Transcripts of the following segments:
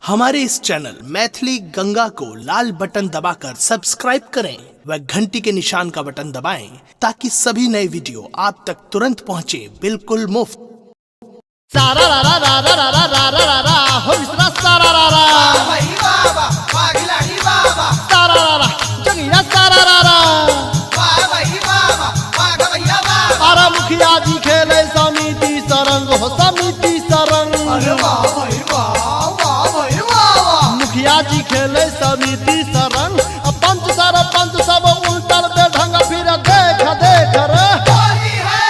हमारे इस चैनल मैथिली गंगा को लाल बटन दबाकर सब्सक्राइब करें व घंटी के निशान का बटन दबाएं ताकि सभी नए वीडियो आप तक तुरंत पहुंचे बिल्कुल मुफ्त। सारा रा रा रा रा रा रा रा रा रा हो मिश्रा सारा रा रा भाई बाबा पागलानी बाबा सारा रा रा जगिया सारा रा रा भाई बाबा पाग भैया बाबा अरे मुखिया जी खेले समिति सरंग हो समिति सरंग अरे वाह भाई वाह मुखिया जी खेले समिति सरंग पंच सरपंच सब उल्टल बेढंग फिर देख देख रे होली है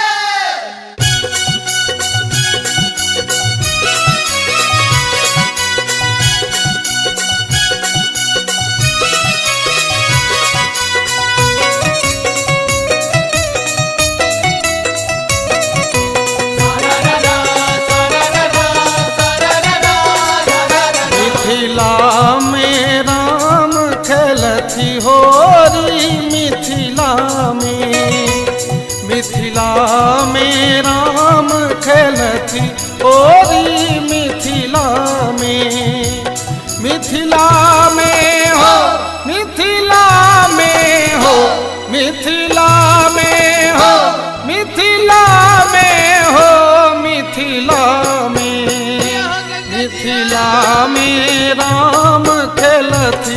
मिथिला में राम खेलती होरी मिथिला में राम खेलती होरी मिथिला में हो मिथिला में हो मिथिला में हो मिथिला में हो मिथिला में राम खेलती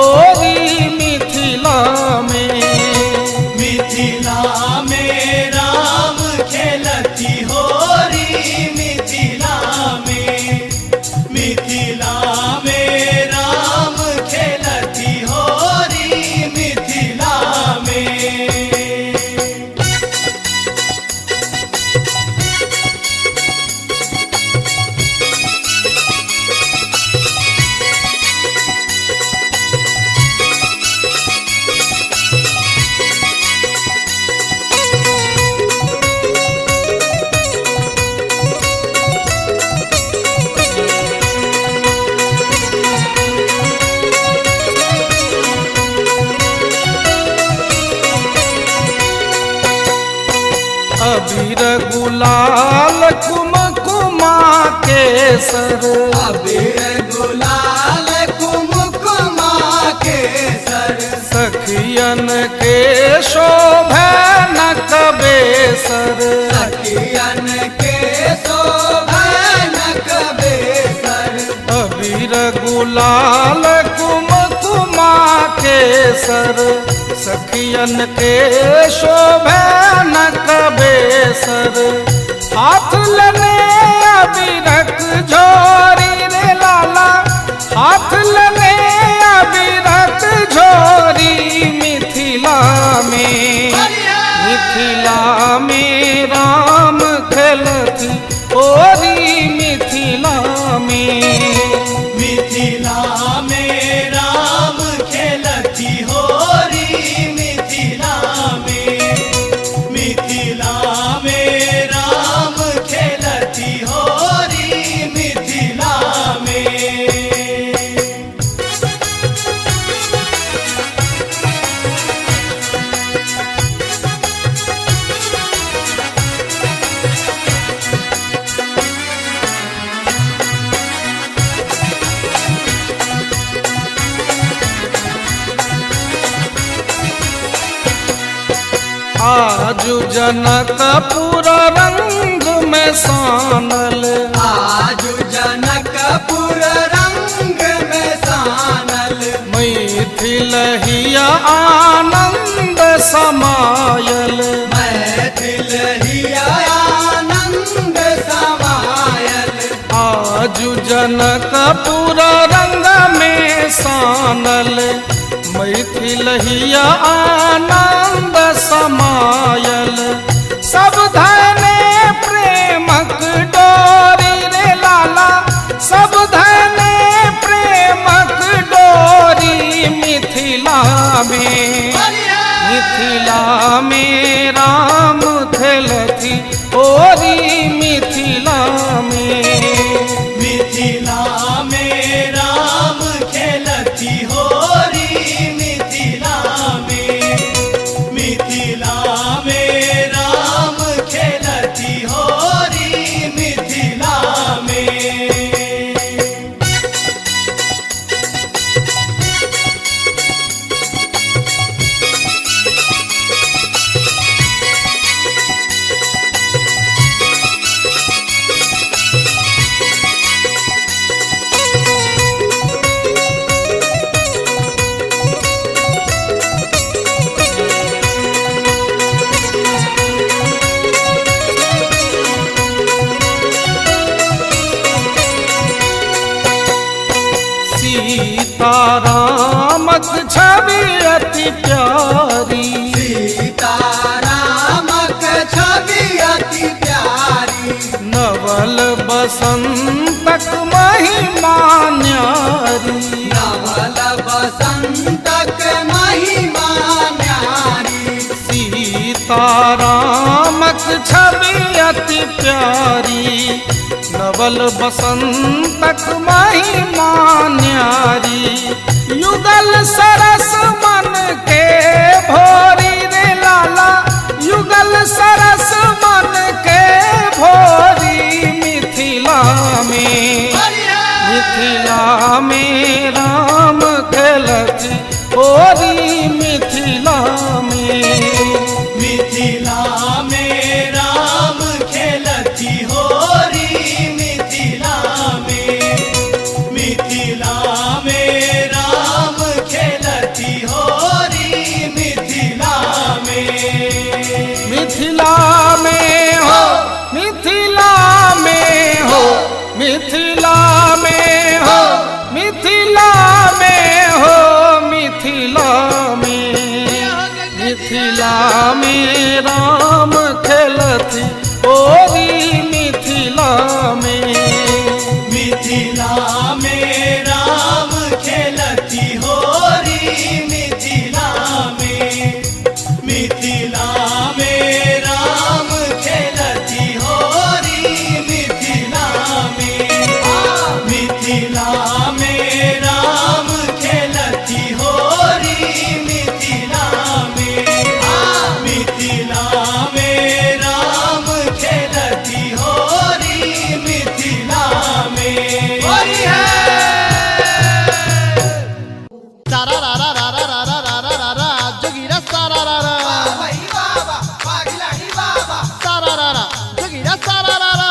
ओरी मिथिला में राम खेलती होरी मिथिला में राम खेलती होरी मिथिला में। अबीर गुलाल कुमकुमा केसर अबीर गुलाल कुमकुमा केसर सखियन के शोभे नक बेसर सखियन के शोभनक बेसर अबीर गुलाल कुमकुमा केसर सखियन के शोभे नक बेसर हाथ लने अबीरक झोरी रे लाला हाथ लने अबीरक झोरी मिथिला में राम खेलती ओरी मिथिला में राम खेलती होरी मिथिला में राम खेलती होरी मिथिला में। आजु जनकपुर रंग में सानल आजु जनकपुर रंग में सानल मैथिल हिया आनंद समायल मैथिल हिया आनंद समायल आजु जनकपुर रंग में सानल मैथिल हिया आनंद समायल सब धने प्रेमक डोरी रे लाला सब धने प्रेमक डोरी मिथिला में राम खेलती ओरी मिथिला में राम खेलती होरी मिथिला में राम खेलती होरी मिथिला में। सीतारामक छवि अति प्यारी, सीतारामक छवि अति प्यारी, नवल बसंतक महिमा न्यारी, नवल बसंतक महिमा न्यारी, सीतारामक छवि अति प्यारी, नवल बसंतक महिमा न्यारी, युगल सरस मन के भोरी रे लाला, युगल सरस मन के भोरी, मिथिला में राम खेलत होरी, मिथिला में राम खेलती होरी, मिथिला में राम खेलती होरी, मिथिला में हो, मिथिला में हो, मिथिला में हो, मिथिला में हो, मिथिला में, मिथिला में राम खेलती होरी, मिथिला में राम खेलती होरी, मिथिला में राम खेलती होरी, मिथिला में राम खेलती होरी, मिथिला में राम खेलती होरी, मिथिला में होरी है। सारा रा रा रा रा रा रा रा रा रा रा जोगिरा सारा रा रा भाई बाबा पागलानी बाबा, सारा रा रा जोगिरा सारा रा रा।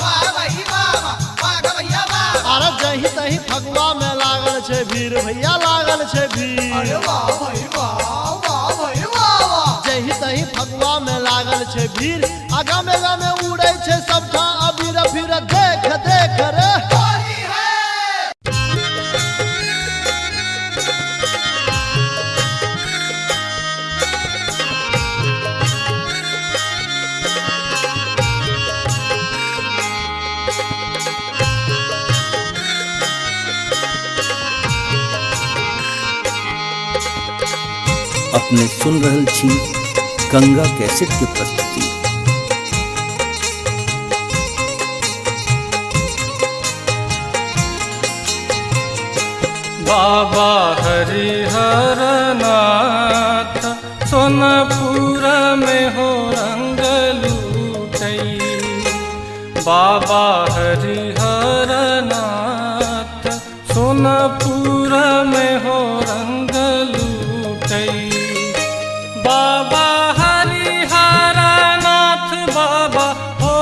भाई बाबा पाग भैया बाबा, अरे जही तही फगुआ में लागल छे भीड़, भैया लागल छे भीड़, अरे वाह भाई वाह, वाह भाई वाह, जही तही फगुआ में लागल छे भीड़, आगा में उड़े छे सबटा अबीर फिर देख देख रे। होरी है। अपने सुन रहल छी गंगा कैसेट के प्रस्तुति। बाबा हरिहर नाथ सोनपुर में हो रंग लूटई, बाबा हरिहर नाथ सोनपुर में हो रंग लूटई, बाबा हरिहर नाथ बाबा हो,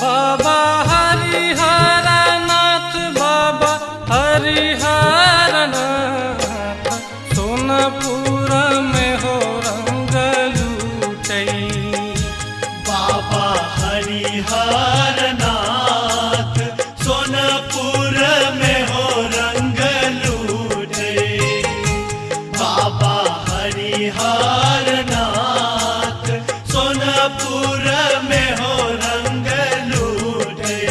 बाबा हरिहर नाथ बाबा हरिहर नाथ सोनपुर में हो रंग लूटई, बाबा हरिहर नाथ सोनपुर में हो रंग लूटे, बाबा हरिहर नाथ सोनपुर में हो रंग लूटे।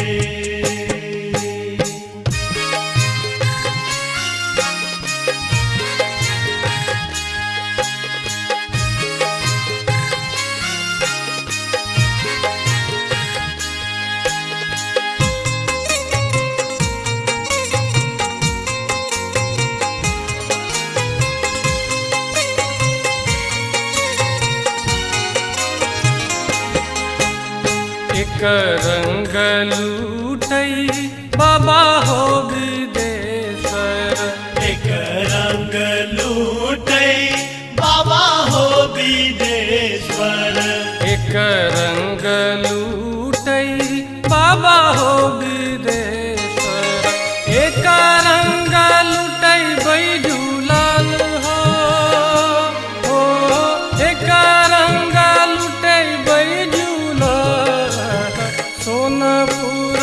एक रंग लूटई बाबा हो विदेश्वर, एक रंग लूटई बाबा हो विदेश्वर, एक रंग लूटई बाबा हो विदेश्वर, एक रंग लूटई बैजूलाल हो, एक रंग लूटई बैजूलाल सोनपुर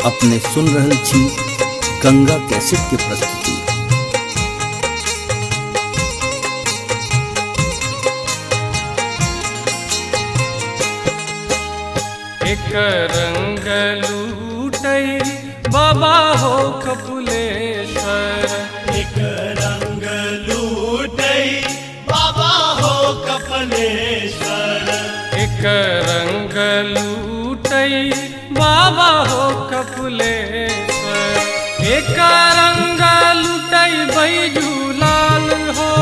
अपने सुन रहल छी गंगा कैसेट के प्रस्तुति। एक रंग लूटई बाबा हो कपिलेश्वर, एक रंग लूटई बाबा हो कपिलेश्वर, एक रंग लूटई बाबा हो कपिलेश्वर, एक रंग लूटई बैजू लाल हो,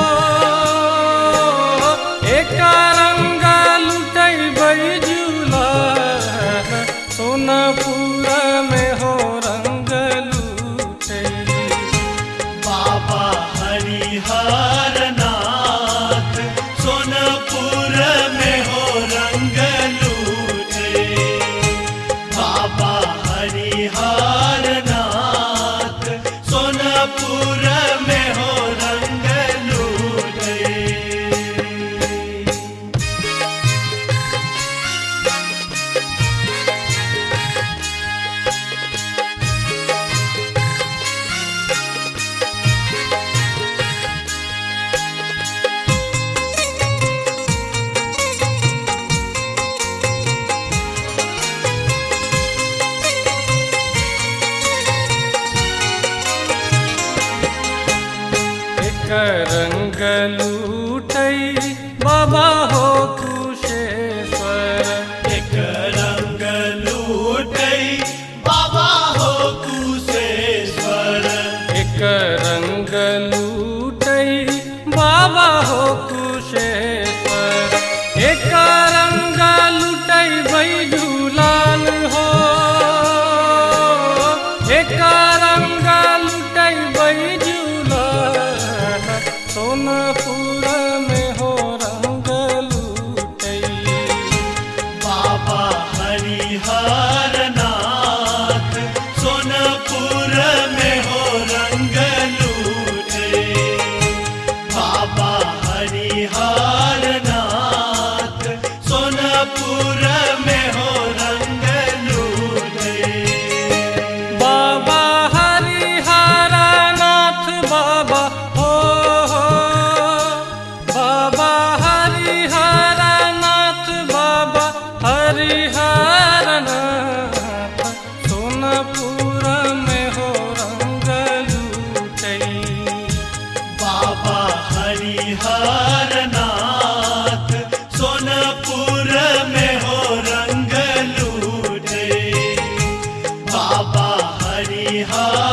एक रंग लूटई बैजू लाल, सोनपुर में हो रंग लूटई बाबा हरिहर नाथ, सोनपुर में हो रंग लूटे। बाबा हरिहर नाथ, सोनपुर में हो रंग लूटे। एक रंग लूटई बाबा हो कुशेश्वर, एक रंग लूटई बाबा हो कुशेश्वर, एक रंग लूटई बाबा हो कुशेश्वर, एक रंग लूटई बैजू लाल हो, एक रंग लूटई बैजू लाल, सोनपुर में हो रंग लूटई बाबा हरिहर नाथ, सोनपुर में हो रंग लूटे। बाबा हरिहर नाथ, सोनपुर में हो रंग लूटे। बाबा हरिहर नाथ बाबा हो, बाबा हरिहर नाथ बाबा हरिहर नाथ, सोनपुर में हो रंग लूटई बाबा हरिहर नाथ, सोनपुर में हो रंग लूटे। बाबा हरिहर